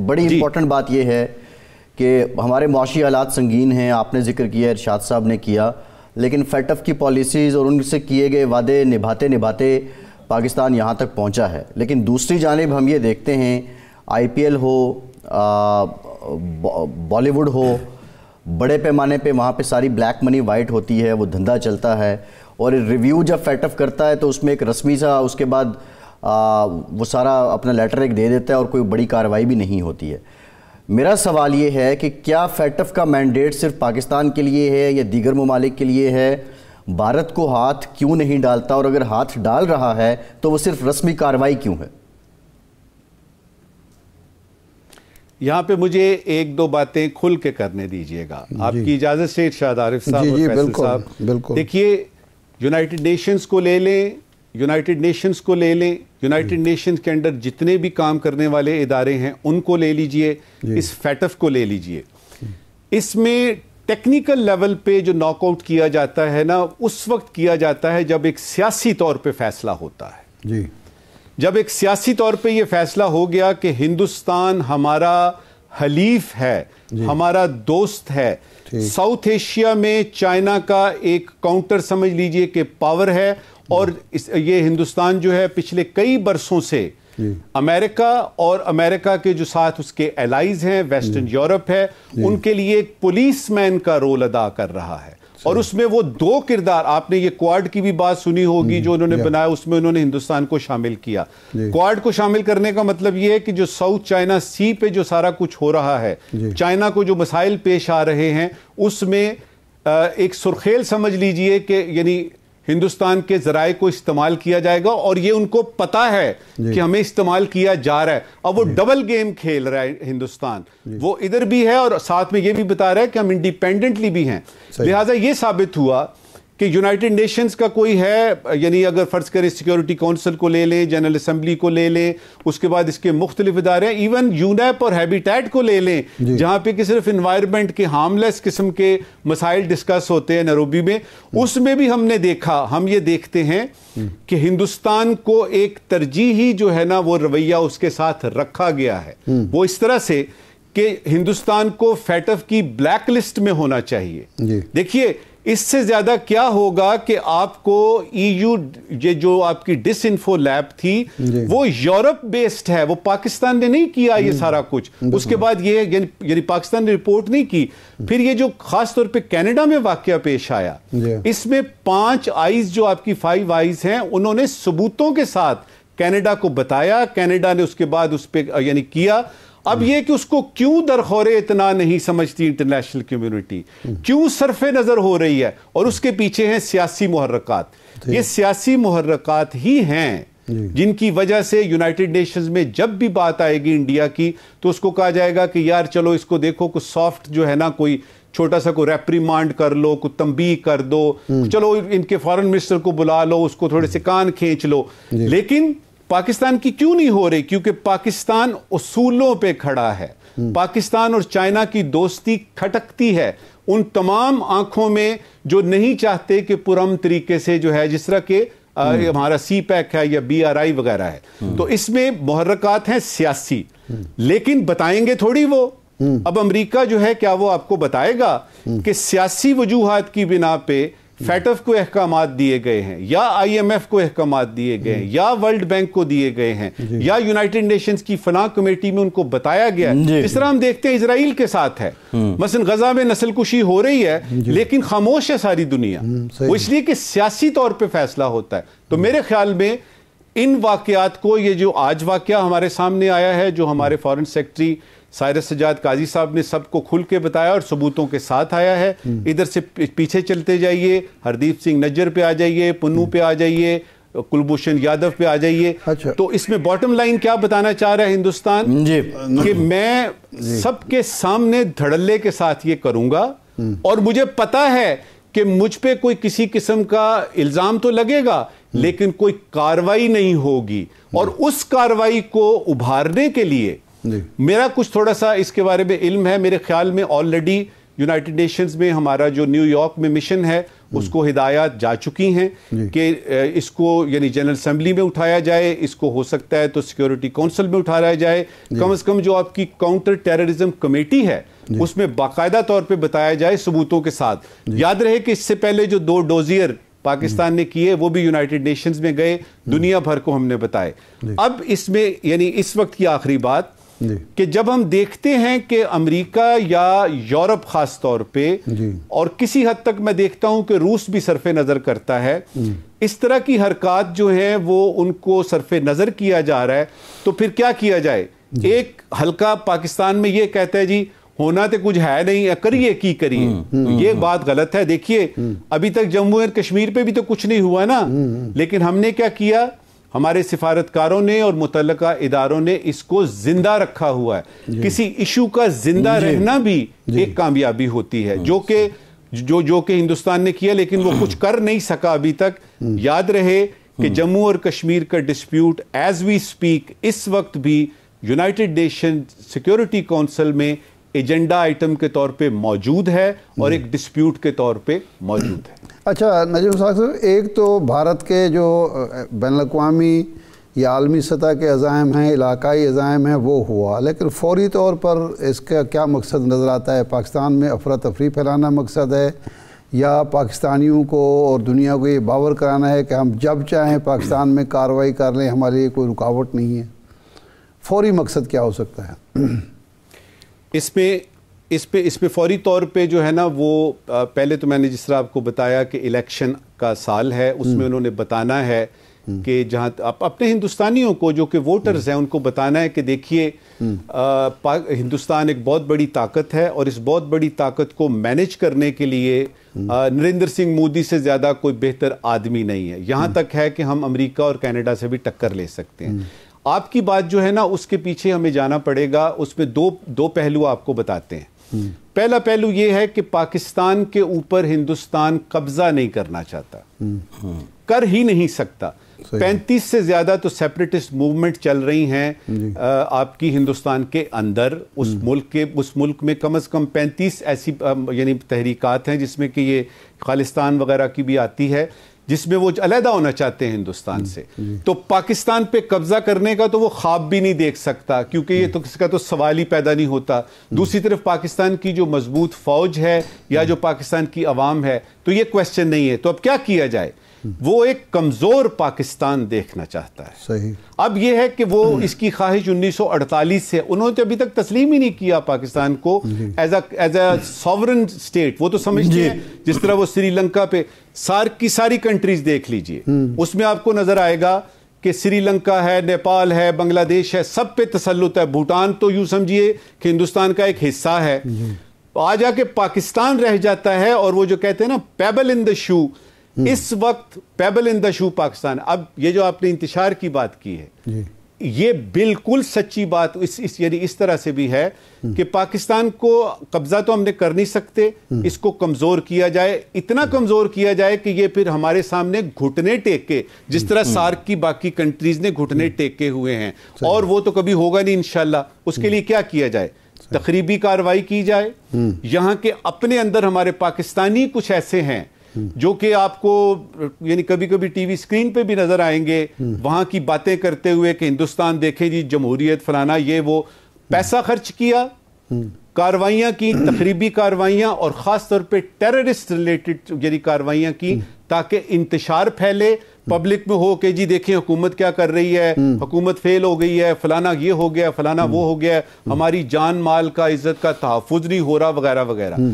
बड़ी इंपॉर्टेंट बात यह है कि हमारे मुआशी हालात संगीन हैं, आपने जिक्र किया, इरशाद साहब ने किया, लेकिन फेटफ की पॉलिसीज़ और उनसे किए गए वादे निभाते निभाते पाकिस्तान यहाँ तक पहुँचा है। लेकिन दूसरी जानिब हम ये देखते हैं, IPL हो, बॉलीवुड हो, बड़े पैमाने पे वहाँ पे सारी ब्लैक मनी वाइट होती है, वो धंधा चलता है, और रिव्यू जब फेटफ करता है तो उसमें एक रस्मी सा उसके बाद वो सारा अपना लेटर एक दे देता है और कोई बड़ी कार्रवाई भी नहीं होती है। मेरा सवाल ये है कि क्या फेटफ का मैंडेट सिर्फ पाकिस्तान के लिए है या दीगर ममालिक के लिए है? भारत को हाथ क्यों नहीं डालता, और अगर हाथ डाल रहा है तो वो सिर्फ रस्मी कार्रवाई क्यों है? यहाँ पे मुझे एक दो बातें खुल के करने दीजिएगा, आपकी इजाजत से इरशाद आरिफ साहब और फैसल साहब। बिल्कुल। देखिए, यूनाइटेड नेशंस को ले लें, यूनाइटेड नेशंस के अंदर जितने भी काम करने वाले इदारे हैं उनको ले लीजिए, इस फेटफ को ले लीजिए। इसमें टेक्निकल लेवल पे जो नॉकआउट किया जाता है ना, उस वक्त किया जाता है जब एक सियासी तौर पे फैसला होता है जी। जब एक सियासी तौर पे ये फैसला हो गया कि हिंदुस्तान हमारा हलीफ है, हमारा दोस्त है, साउथ एशिया में चाइना का एक काउंटर समझ लीजिए कि पावर है, और ये हिंदुस्तान जो है पिछले कई बरसों से अमेरिका और अमेरिका के जो साथ उसके एलाइज हैं, वेस्टर्न यूरोप है, उनके लिए एक पुलिसमैन का रोल अदा कर रहा है। और उसमें वो दो किरदार, आपने ये क्वाड की भी बात सुनी होगी जो उन्होंने बनाया, उसमें उन्होंने हिंदुस्तान को शामिल किया। क्वाड को शामिल करने का मतलब ये है कि जो साउथ चाइना सी पे जो सारा कुछ हो रहा है, चाइना को जो मसाइल पेश आ रहे हैं, उसमें एक सुर्खेल समझ लीजिए कि यानी हिंदुस्तान के जराए को इस्तेमाल किया जाएगा, और ये उनको पता है कि हमें इस्तेमाल किया जा रहा है। अब वो डबल गेम खेल रहा है हिंदुस्तान, वो इधर भी है और साथ में ये भी बता रहा है कि हम इंडिपेंडेंटली भी हैं। लिहाजा ये साबित हुआ कि यूनाइटेड नेशंस का कोई है, यानी अगर फर्ज करें सिक्योरिटी काउंसिल को ले लें, जनरल असेंबली को ले लें, उसके बाद इसके मुख्तलिफ इदारे, इवन यूनेप और हैबिटेट को ले लें, जहां पे कि सिर्फ इन्वायरमेंट के हार्मलेस किस्म के मसाइल डिस्कस होते हैं नैरोबी में, उसमें भी हमने देखा, हम ये देखते हैं कि हिंदुस्तान को एक तरजीही जो है ना वो रवैया उसके साथ रखा गया है, वो इस तरह से कि हिंदुस्तान को फेटफ की ब्लैक लिस्ट में होना चाहिए। देखिए, इससे ज्यादा क्या होगा कि आपको EU, ये जो आपकी डिसइंफो लैब थी, वो यूरोप बेस्ड है, वो पाकिस्तान ने नहीं किया ये सारा कुछ। उसके बाद ये यानी पाकिस्तान ने रिपोर्ट नहीं की। फिर ये जो खास तौर पे कनाडा में वाकया पेश आया, इसमें 5 आईज जो आपकी 5 आईज हैं, उन्होंने सबूतों के साथ कनाडा को बताया, कनाडा ने उसके बाद उस पर यानी किया। अब यह कि उसको क्यों दरखौरे इतना नहीं समझती इंटरनेशनल कम्युनिटी, क्यों सरफे नजर हो रही है, और उसके पीछे हैं सियासी मुहर्रकात। ये सियासी मुहर्रकात ही हैं जिनकी वजह से यूनाइटेड नेशंस में जब भी बात आएगी इंडिया की, तो उसको कहा जाएगा कि यार चलो इसको देखो, कुछ सॉफ्ट जो है ना, कोई छोटा सा कोई रेप्रीमांड कर लो, कुछ तंबीह कर दो, चलो इनके फॉरेन मिनिस्टर को बुला लो, उसको थोड़े से कान खींच लो। लेकिन पाकिस्तान की क्यों नहीं हो रही? क्योंकि पाकिस्तान उसूलों पे खड़ा है। पाकिस्तान और चाइना की दोस्ती खटकती है उन तमाम आंखों में जो नहीं चाहते कि पुरअमन तरीके से जो है, जिस तरह के हमारा CPEC है या BRI वगैरह है। तो इसमें मुहर्रकात हैं सियासी, लेकिन बताएंगे थोड़ी वो। अब अमेरिका जो है, क्या वो आपको बताएगा कि सियासी वजूहात की बिना पे फेटफ को अहकामात दिए गए हैं, या IMF को अहकामात दिए गए हैं, या वर्ल्ड बैंक को दिए गए हैं, या यूनाइटेड नेशंस की फना कमेटी में उनको बताया गया है? इस तरह हम देखते हैं इजराइल के साथ है, मसलन गजा में नस्लकुशी हो रही है, लेकिन खामोश है सारी दुनिया। वो इसलिए कि सियासी तौर पे फैसला होता है। तो मेरे ख्याल में इन वाकयात को, ये जो आज वाकया हमारे सामने आया है, जो हमारे फॉरेन सेक्रेटरी साइरस सजाद काजी साहब ने सबको खुल के बताया और सबूतों के साथ आया है, इधर से पीछे चलते जाइए, हरदीप सिंह नज्जर पे आ जाइए, पुन्नू पे आ जाइए, कुलभूषण यादव पे आ जाइए। तो इसमें बॉटम लाइन क्या बताना चाह रहा है हिंदुस्तान कि मैं सबके सामने धड़ल्ले के साथ ये करूंगा, और मुझे पता है कि मुझ पे कोई किसी किस्म का इल्जाम तो लगेगा, लेकिन कोई कार्रवाई नहीं होगी। और उस कार्रवाई को उभारने के लिए मेरा कुछ थोड़ा सा इसके बारे में इल्म है। मेरे ख्याल में ऑलरेडी यूनाइटेड नेशंस में हमारा जो न्यूयॉर्क में मिशन है, उसको हिदायत जा चुकी हैं कि इसको यानी जनरल असेंबली में उठाया जाए, इसको हो सकता है तो सिक्योरिटी काउंसिल में उठाया जाए, कम से कम जो आपकी काउंटर टेररिज्म कमेटी है उसमें बाकायदा तौर पे बताया जाए सबूतों के साथ। याद रहे कि इससे पहले जो 2 डोजियर पाकिस्तान ने किए वो भी यूनाइटेड नेशंस में गए, दुनिया भर को हमने बताए। अब इसमें यानी इस वक्त की आखिरी बात कि जब हम देखते हैं कि अमेरिका या यूरोप खास तौर पे और किसी हद तक मैं देखता हूं कि रूस भी सरफे नजर करता है, इस तरह की हरकत जो है वो उनको सरफे नजर किया जा रहा है, तो फिर क्या किया जाए? एक हल्का पाकिस्तान में ये कहता है जी होना तो कुछ है नहीं, करिए की करिए, तो ये बात गलत है। देखिए अभी तक जम्मू और कश्मीर पे भी तो कुछ नहीं हुआ ना, लेकिन हमने क्या किया, हमारे सिफारतकारों ने और मुतल्लका इदारों ने इसको जिंदा रखा हुआ है। किसी इशू का जिंदा रहना भी एक कामयाबी होती है, जो कि हिंदुस्तान ने किया, लेकिन वो कुछ कर नहीं सका अभी तक। याद रहे कि जम्मू और कश्मीर का डिस्प्यूट एज वी स्पीक इस वक्त भी यूनाइटेड नेशन सिक्योरिटी काउंसिल में एजेंडा आइटम के तौर पे मौजूद है और एक डिस्प्यूट के तौर पे मौजूद है। अच्छा नजीम साहब, एक तो भारत के जो बैनुल-अक़वामी या आलमी सतह के अज़ाइम हैं, इलाकाई अज़ाइम हैं, वो हुआ, लेकिन फौरी तौर पर इसका क्या मकसद नज़र आता है? पाकिस्तान में अफरा तफरी फैलाना मकसद है या पाकिस्तानियों को और दुनिया को ये बावर कराना है कि हम जब चाहें पाकिस्तान में कार्रवाई कर लें, हमारे लिए कोई रुकावट नहीं है? फौरी मकसद क्या हो सकता है? इस पे फौरी तौर पे जो है ना वो पहले तो मैंने जिस तरह आपको बताया कि इलेक्शन का साल है, उसमें उन्होंने बताना है कि जहाँ अपने हिंदुस्तानियों को जो कि वोटर्स हैं उनको बताना है कि देखिए हिंदुस्तान एक बहुत बड़ी ताकत है और इस बहुत बड़ी ताकत को मैनेज करने के लिए नरेंद्र सिंह मोदी से ज़्यादा कोई बेहतर आदमी नहीं है। यहाँ तक है कि हम अमेरिका और कनाडा से भी टक्कर ले सकते हैं। आपकी बात जो है ना उसके पीछे हमें जाना पड़ेगा, उसमें दो पहलू आपको बताते हैं। पहला पहलू यह है कि पाकिस्तान के ऊपर हिंदुस्तान कब्जा नहीं करना चाहता, कर ही नहीं सकता। 35 से ज्यादा तो सेपरेटिस्ट मूवमेंट चल रही हैं आपकी हिंदुस्तान के अंदर। उस मुल्क में कम से कम 35 ऐसी यानी तहरीकात हैं जिसमें कि ये खालिस्तान वगैरह की भी आती है, जिसमें वो अलहदा होना चाहते हैं हिंदुस्तान से। तो पाकिस्तान पे कब्जा करने का तो वो ख्वाब भी नहीं देख सकता, क्योंकि ये तो किसका तो सवाल ही पैदा नहीं होता। दूसरी तरफ पाकिस्तान की जो मजबूत फौज है या जो पाकिस्तान की अवाम है, तो ये क्वेश्चन नहीं है। तो अब क्या किया जाए? वो एक कमजोर पाकिस्तान देखना चाहता है। सही। अब यह है कि वो इसकी ख्वाहिश 1948 से, उन्होंने तो अभी तक तस्लीम ही नहीं किया पाकिस्तान को एज अ सॉवरन स्टेट। वो तो समझते हैं जिस तरह वो श्रीलंका पे सार्क की सारी कंट्रीज देख लीजिए, उसमें आपको नजर आएगा कि श्रीलंका है, नेपाल है, बांग्लादेश है, सब पे तसल्लुत है। भूटान तो यूं समझिए कि हिंदुस्तान का एक हिस्सा है। आ जाके पाकिस्तान रह जाता है और वो जो कहते हैं ना पेबल इन द शू, इस वक्त payable in the shoe Pakistan. अब ये जो आपने इंतशार की बात की है, ये बिल्कुल सच्ची बात यानी इस तरह से भी है कि पाकिस्तान को कब्जा तो हमने कर नहीं सकते, इसको कमजोर किया जाए, इतना कमजोर किया जाए कि ये फिर हमारे सामने घुटने टेके, जिस तरह सार्क की बाकी कंट्रीज ने घुटने टेके हुए हैं। और वो तो कभी होगा नहीं इंशाल्लाह। उसके लिए क्या किया जाए? तकरीबी कार्रवाई की जाए। यहां के अपने अंदर हमारे पाकिस्तानी कुछ ऐसे हैं जो कि आपको यानी कभी कभी टीवी स्क्रीन पे भी नजर आएंगे, वहां की बातें करते हुए कि हिंदुस्तान देखे जी, जमहूरियत फलाना, ये वो। पैसा खर्च किया, कार्रवाइयां की, तकरीबी कार्रवाइयां, और खास तौर पे टेररिस्ट रिलेटेड यानी कार्रवाइयां की, ताकि इंतशार फैले पब्लिक में हो कि जी देखें हुकूमत क्या कर रही है, हुकूमत फेल हो गई है, फलाना ये हो गया, फलाना वो हो गया, हमारी जान माल का, इज्जत का तहफ्फुज नहीं हो रहा, वगैरह वगैरह।